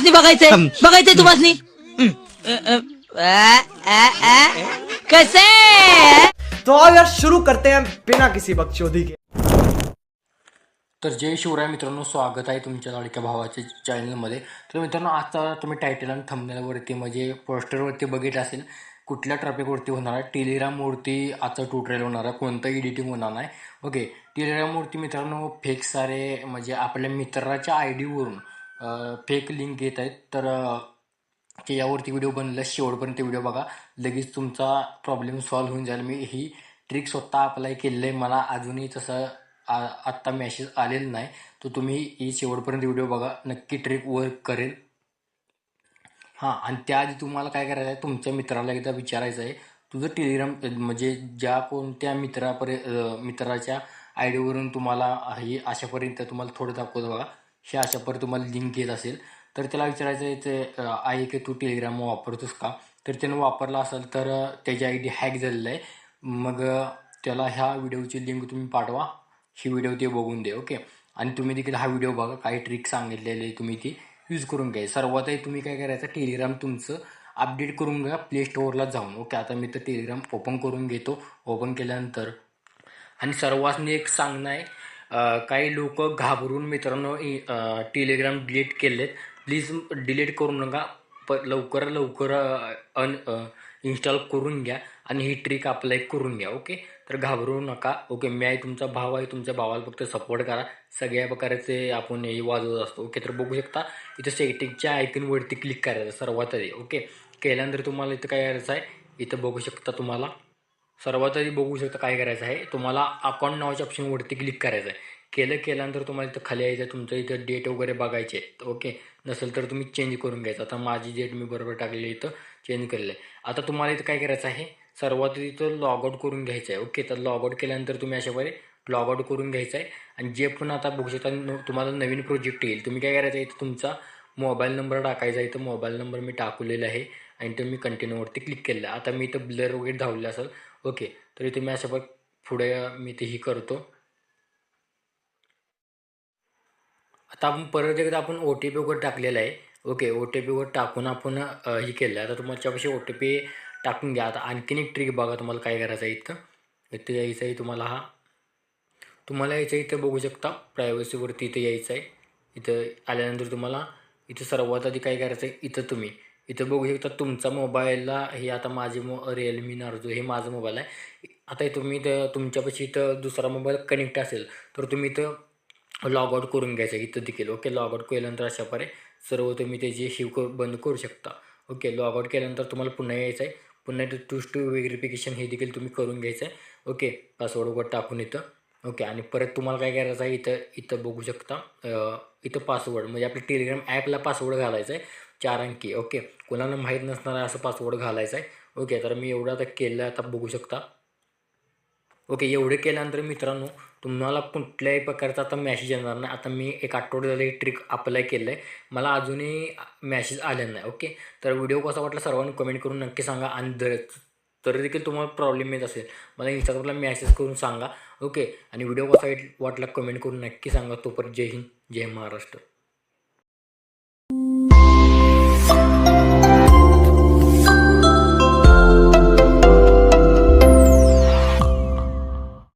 तुम्हाला बघायचंय बघायचंय तुम्हाला कैसे। तो आओ यार शुरू करते हैं बिना किसी बकचोदी के। तर जय शिवराय मित्रांनो, स्वागत आहे तुमच्या लाडक्या भावाच्या चॅनलमध्ये. तर मित्रांनो, आता तुम्ही टायटल आणि थंबनेलवरती म्हणजे पोस्टरवरती बघितलं असेल कुठल्या टॉपिकवरती होणार आहे. टेलिग्रामवरती आजचा ट्युटोरियल होणार आहे, कोणतं एडिटिंग होणार नाही. ओके, टेलिग्रामवरती मित्रांनो फेक सारे म्हणजे आपल्या मित्राच्या आय डीवरून फेक लिंक येत आहेत. तर की यावरती व्हिडिओ बनवला, शेवटपर्यंत व्हिडिओ बघा, लगेच तुमचा प्रॉब्लेम सॉल्व्ह होऊन जाईल. मी ही ट्रिक स्वतः अप्लाय केलेलं आहे, मला अजूनही तसं आत्ता मेसेज आलेला नाही. तर तुम्ही ही शेवटपर्यंत व्हिडिओ बघा, नक्की ट्रिक वर्क करेल. हां, आणि त्याआधी तुम्हाला काय करायचं आहे, तुमच्या मित्राला एकदा विचारायचं आहे तुझं टेलिग्राम म्हणजे ज्या कोणत्या मित्राच्या आय डीवरून तुम्हाला ही अशापर्यंत तुम्हाला थोडं दाखवतो बघा, हे अशापर्यंत तुम्हाला लिंक येत असेल तर त्याला विचारायचं आहे ते आहे की तू टेलिग्राम वापरतोस का. तर त्यानं वापरला असेल तर त्याची आय डी हॅक झालेलं आहे. मग त्याला ह्या व्हिडिओची लिंक तुम्ही पाठवा, ही व्हिडिओ ते बघून दे. ओके, आणि तुम्ही देखील हा व्हिडिओ बघा, काही ट्रिक सांगितलेले तुम्ही ती यूज करून घ्या. सर्वात तुम्ही काय करायचं, टेलिग्राम तुमचं अपडेट करून घ्या प्ले स्टोअरला जाऊन. ओके, आता मी तर टेलिग्राम ओपन करून घेतो. ओपन केल्यानंतर आणि सर्वांनी एक सांगणं आहे, काही लोक घाबरून मित्रांनो टेलिग्राम डिलीट केलेत. प्लीज डिलीट करू नका, लवकर इन्स्टॉल करून घ्या आणि ही ट्रिक अप्लाय करून घ्या. ओके, तर घाबरू नका. ओके, मी आहे तुमचा भाव आहे, तुमच्या भावाला फक्त सपोर्ट करा. सगळ्या प्रकारचे आपण हे वाजवत असतो. ओके, तर बघू शकता इथं सेटिंगच्या आयकॉनवरती क्लिक करायचं सर्वात आधी. ओके, केल्यानंतर तुम्हाला इथं काय करायचं आहे, इथं बघू शकता तुम्हाला सर्वात आधी बघू शकता काय करायचं आहे, तुम्हाला अकाउंट नावाच्या ऑप्शनवरती क्लिक करायचं आहे. केल्यानंतर तुम्हाला इथं खाली यायचं, तुमचं इथं डेट वगैरे बघायचे. ओके, नसेल तर तुम्ही चेंज करून घ्यायचं. आता माझी डेट मी बरोबर टाकलेली इथं चेंज केलेलं आहे. आता तुम्हाला इथं काय करायचं आहे, सर्वात इथं लॉग आउट करून घ्यायचं आहे. ओके, तर लॉग आउट केल्यानंतर तुम्ही अशाप्रकारे लॉग आउट करून घ्यायचं आहे. आणि जे पण आता बघू शकता तुम्हाला नवीन प्रोजेक्ट येईल, तुम्ही काय करायचं आहे, इथं तुमचा मोबाईल नंबर टाकायचा आहे. इथं मोबाईल नंबर मी टाकलेला आहे आणि इथं मी कंटिन्यूवरती क्लिक केलं आहे. आता मी इथं ब्लर वगैरे धावलेलं असेल. ओके, तर इथे मी अशा पुढे मी तेही करतो. आता आपण परत एकदा आपण ओ टी पी वगैरे टाकलेला आहे. ओके, ओ टी पी वगैरे टाकून आपण हे केलं आहे. आता तुमच्यापाशी ओ टी पी टाकून घ्या. आता आणखीन एक ट्रिक बघा, तुम्हाला काय करायचं आहे, इथं यायचं आहे. तुम्हाला यायचं आहे, इथं बघू शकता प्रायव्हसीवरती इथं यायचं आहे. इथं आल्यानंतर तुम्हाला इथं सर्वात आधी काय करायचं आहे, इथं बघू शकता तुमचा मोबाईलला हे आता माझे रिअलमी नार्झो हे माझं मोबाईल आहे. आता तुम्ही तुमच्यापाशी इथं दुसरा मोबाईल कनेक्ट असेल तर तुम्ही इथं लॉग आउट करून घ्यायचं इथं देखील. ओके, लॉग आउट केल्यानंतर अशाप्रकारे सर्व तुम्ही त्याची बंद करू शकता. ओके, लॉग आउट केल्यानंतर तुम्हाला पुन्हा यायचं आहे. पुन्हा इथं 2 स्टेप व्हेरिफिकेशन हे देखील तुम्ही करून घ्यायचं आहे. ओके, पासवर्ड वगैरे टाकून इथं. ओके, आणि परत तुम्हाला काय करायचं आहे, इथं बघू शकता इथं पासवर्ड म्हणजे आपल्या टेलिग्राम ॲपला पासवर्ड घालायचा आहे 4 अंकी. ओके, कोणाला माहीत नसणार आहे असं पासवर्ड घालायचं आहे. ओके, तर मी एवढं आता केलं, आता बघू शकता. ओके, एवढं केल्यानंतर मित्रांनो तुम्हाला कुठल्याही प्रकारचा आता मॅसेज येणार नाही. आता मी एक आठवडा झालं ही ट्रिक अप्लाय केलं आहे, मला अजूनही मॅसेज आलेला नाही. ओके, तर व्हिडिओ कसा वाटला सर्वांनी कमेंट करून नक्की सांगा. आणि तरी देखील तुम्हाला प्रॉब्लेम येत असेल मला इंस्टाग्रामला मॅसेज करून सांगा. ओके, आणि व्हिडिओ कसा वाटला कमेंट करून नक्की सांगा. तोपर्यंत जय हिंद, जय महाराष्ट्र.